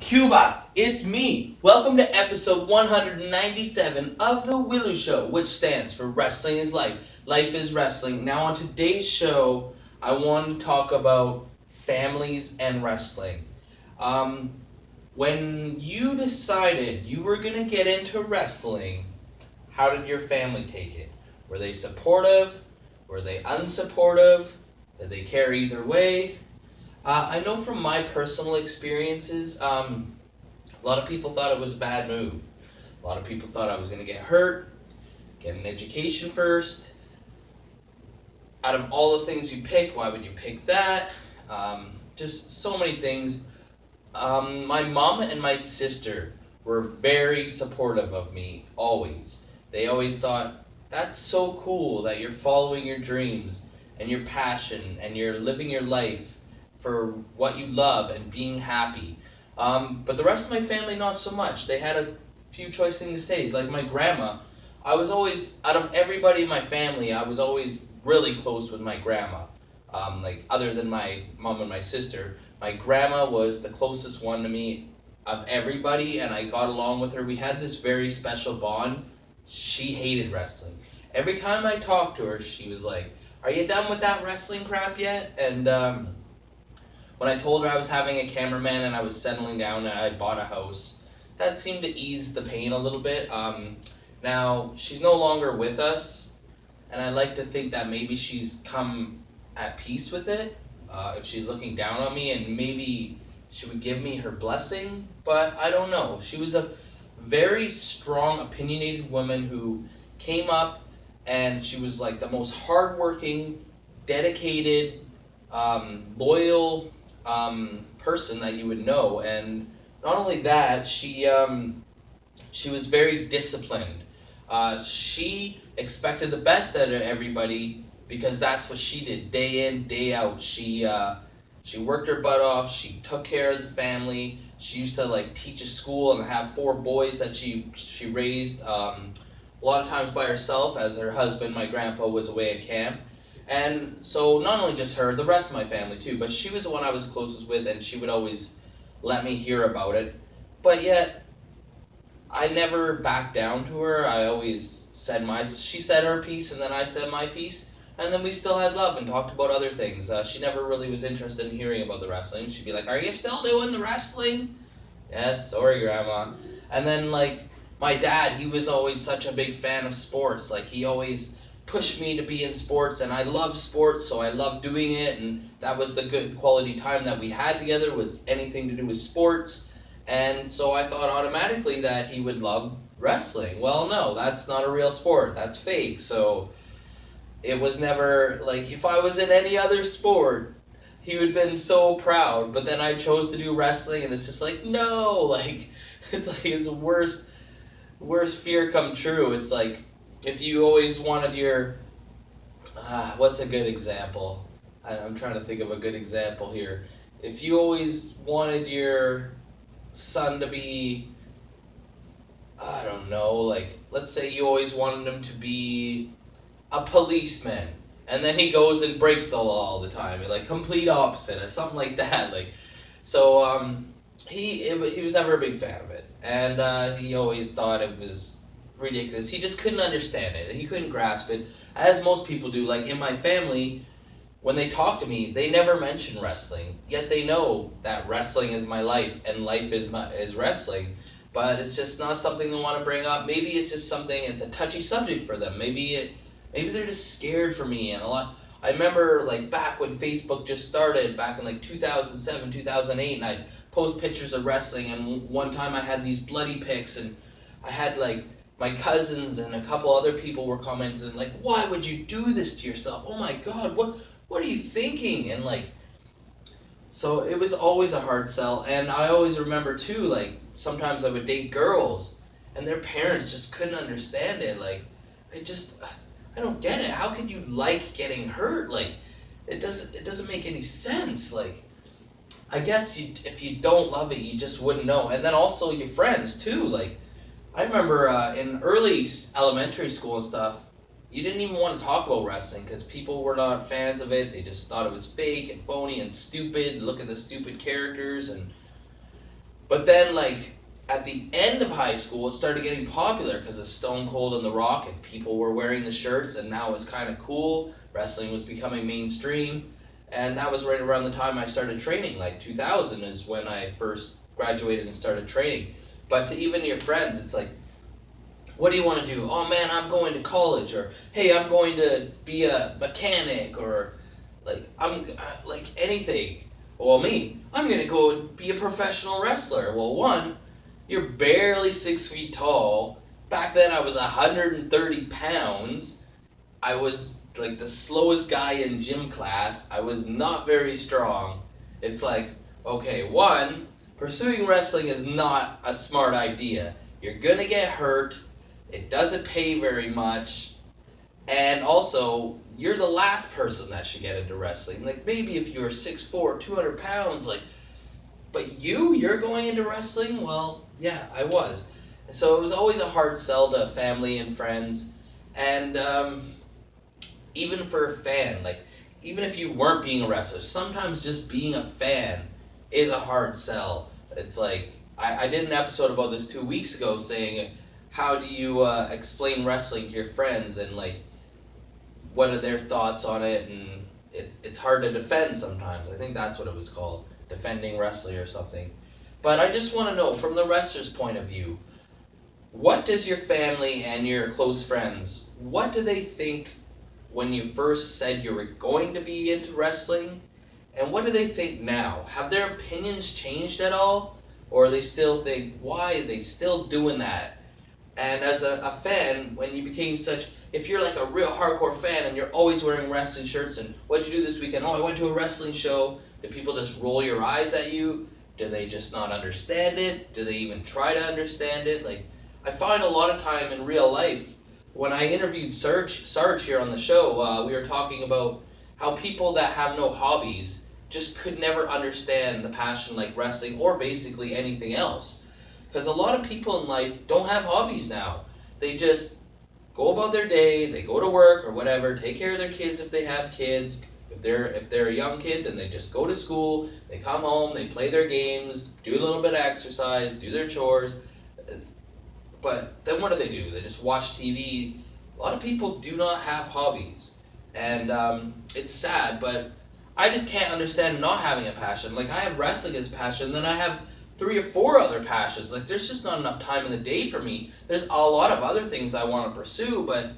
Cuba, it's me. Welcome to episode 197 of the W.I.L.L.I.W show, which stands for Wrestling is Life. Life is Wrestling. Now, on today's show, I want to talk about families and wrestling. Um, when you decided you were going to get into wrestling, how did your family take it? Were they supportive? Were they unsupportive? Did they care either way? I know from my personal experiences, a lot of people thought it was a bad move. A lot of people thought I was going to get hurt, get an education first. Out of all the things you pick, why would you pick that? Just so many things. My mom and my sister were very supportive of me, always. They always thought, that's so cool that you're following your dreams and your passion and you're living your life for what you love and being happy. But the rest of my family, not so much. They had a few choice things to say. Like my grandma, I was always, out of everybody in my family, I was always really close with my grandma. Like other than my mom and my sister, my grandma was the closest one to me of everybody, and I got along with her. We had this very special bond. She hated wrestling. Every time I talked to her, she was like, "Are you done with that wrestling crap yet?" And when I told her I was having a cameraman and I was settling down and I had bought a house, that seemed to ease the pain a little bit. Now, she's no longer with us, and I like to think that maybe she's come at peace with it, if she's looking down on me, and maybe she would give me her blessing, but I don't know. She was a very strong, opinionated woman who came up, and she was like the most hardworking, dedicated, loyal person that you would know. And not only that, she was very disciplined. She expected the best out of everybody because that's what she did day in, day out. She worked her butt off. She took care of the family. She used to like teach a school and have four boys that she raised. A lot of times by herself, as her husband, my grandpa, was away at camp. And so not only just her, the rest of my family too, but she was the one I was closest with, and she would always let me hear about it. But yet, I never backed down to her. I always said she said her piece, and then I said my piece, and then we still had love and talked about other things. She never really was interested in hearing about the wrestling. She'd be like, "Are you still doing the wrestling?" Yes, sorry, Grandma. And then like my dad, he was always such a big fan of sports. Like he always pushed me to be in sports, and I love sports, so I love doing it. And that was the good quality time that we had together, was anything to do with sports. And so I thought automatically that he would love wrestling. Well, no, that's not a real sport. That's fake. So it was never like if I was in any other sport, he would have been so proud. But then I chose to do wrestling, and it's just like no, like it's like his worst fear come true. It's like if you always wanted your what's a good example? I'm trying to think of a good example here. If you always wanted your son to be, I don't know, like let's say you always wanted him to be a policeman, and then he goes and breaks the law all the time, like complete opposite or something like that. Like so, he was never a big fan of it, and he always thought it was ridiculous. He just couldn't understand it. He couldn't grasp it, as most people do. Like in my family, when they talk to me, they never mention wrestling. Yet they know that wrestling is my life and life is wrestling. But it's just not something they want to bring up. Maybe it's just something. It's a touchy subject for them. Maybe they're just scared for me. And a lot. I remember like back when Facebook just started, back in like 2007, 2008, and I'd post pictures of wrestling. And one time I had these bloody pics, and I had like my cousins and a couple other people were commenting like, "Why would you do this to yourself? Oh my God, what are you thinking?" And like, so it was always a hard sell. And I always remember too, like sometimes I would date girls, and their parents just couldn't understand it. Like, I don't get it. How could you like getting hurt? Like, it doesn't make any sense. Like, I guess if you don't love it, you just wouldn't know. And then also your friends too. Like, I remember in early elementary school and stuff, you didn't even want to talk about wrestling because people were not fans of it. They just thought it was fake and phony and stupid. Look at the stupid characters, and But then, like, at the end of high school, it started getting popular because of Stone Cold and The Rock, and people were wearing the shirts, and now it's kind of cool. Wrestling was becoming mainstream, and that was right around the time I started training. Like 2000 is when I first graduated and started training. But to even your friends, it's like, what do you want to do? Oh man, I'm going to college, or hey, I'm going to be a mechanic, or like anything. Well, me, I'm gonna go be a professional wrestler. Well, one, you're barely 6 feet tall. Back then, I was 130 pounds. I was like the slowest guy in gym class. I was not very strong. It's like, okay, one, pursuing wrestling is not a smart idea. You're gonna get hurt. It doesn't pay very much. And also, you're the last person that should get into wrestling. Like maybe if you're 6'4", 200 pounds, like, but you're going into wrestling? Well, yeah, I was. So it was always a hard sell to family and friends. And even for a fan, like, even if you weren't being a wrestler, sometimes just being a fan is a hard sell. It's like, I did an episode about this 2 weeks ago saying, how do you explain wrestling to your friends, and like, what are their thoughts on it, and it's hard to defend sometimes. I think that's what it was called, defending wrestling or something. But I just want to know, from the wrestler's point of view, what does your family and your close friends, what do they think when you first said you were going to be into wrestling, and what do they think now? Have their opinions changed at all, or they still think, why are they still doing that? And as a fan, when you became such, if you're like a real hardcore fan and you're always wearing wrestling shirts, and what'd you do this weekend? Oh, I went to a wrestling show. Do people just roll your eyes at you? Do they just not understand it? Do they even try to understand it? Like, I find a lot of time in real life, when I interviewed Sarge here on the show, we were talking about how people that have no hobbies just could never understand the passion like wrestling or basically anything else. Because a lot of people in life don't have hobbies now. They just go about their day, they go to work or whatever, take care of their kids if they have kids. If they're a young kid, then they just go to school, they come home, they play their games, do a little bit of exercise, do their chores. But then what do? They just watch TV. A lot of people do not have hobbies. And it's sad, but I just can't understand not having a passion. Like, I have wrestling as a passion, then I have 3 or 4 other passions. Like, there's just not enough time in the day for me. There's a lot of other things I want to pursue, but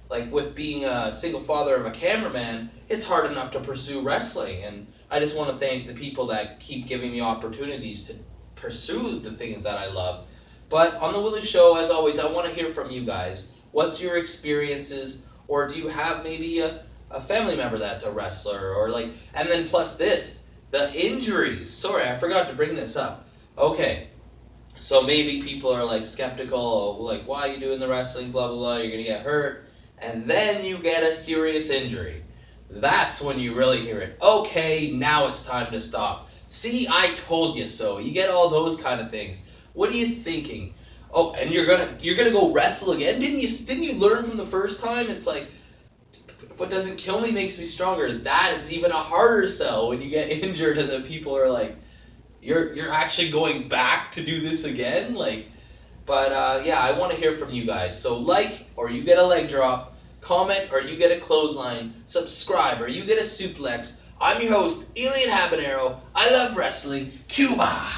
like with being a single father of a cameraman, it's hard enough to pursue wrestling. And I just want to thank the people that keep giving me opportunities to pursue the things that I love. But on the Willie Show, as always, I want to hear from you guys. What's your experiences, or do you have maybe a family member that's a wrestler, or like, and then plus this, the injuries. Sorry, I forgot to bring this up. Okay, so maybe people are like skeptical, like, why are you doing the wrestling, blah, blah, blah, you're gonna get hurt, and then you get a serious injury. That's when you really hear it. Okay, now it's time to stop. See, I told you so. You get all those kind of things. What are you thinking? Oh, and you're gonna go wrestle again? Didn't you learn from the first time? It's like, what doesn't kill me makes me stronger. That is even a harder sell when you get injured and the people are like, you're actually going back to do this again? Like, but yeah, I want to hear from you guys. So like, or you get a leg drop, comment, or you get a clothesline, subscribe, or you get a suplex. I'm your host, Elian Habanero. I love wrestling. Cuba!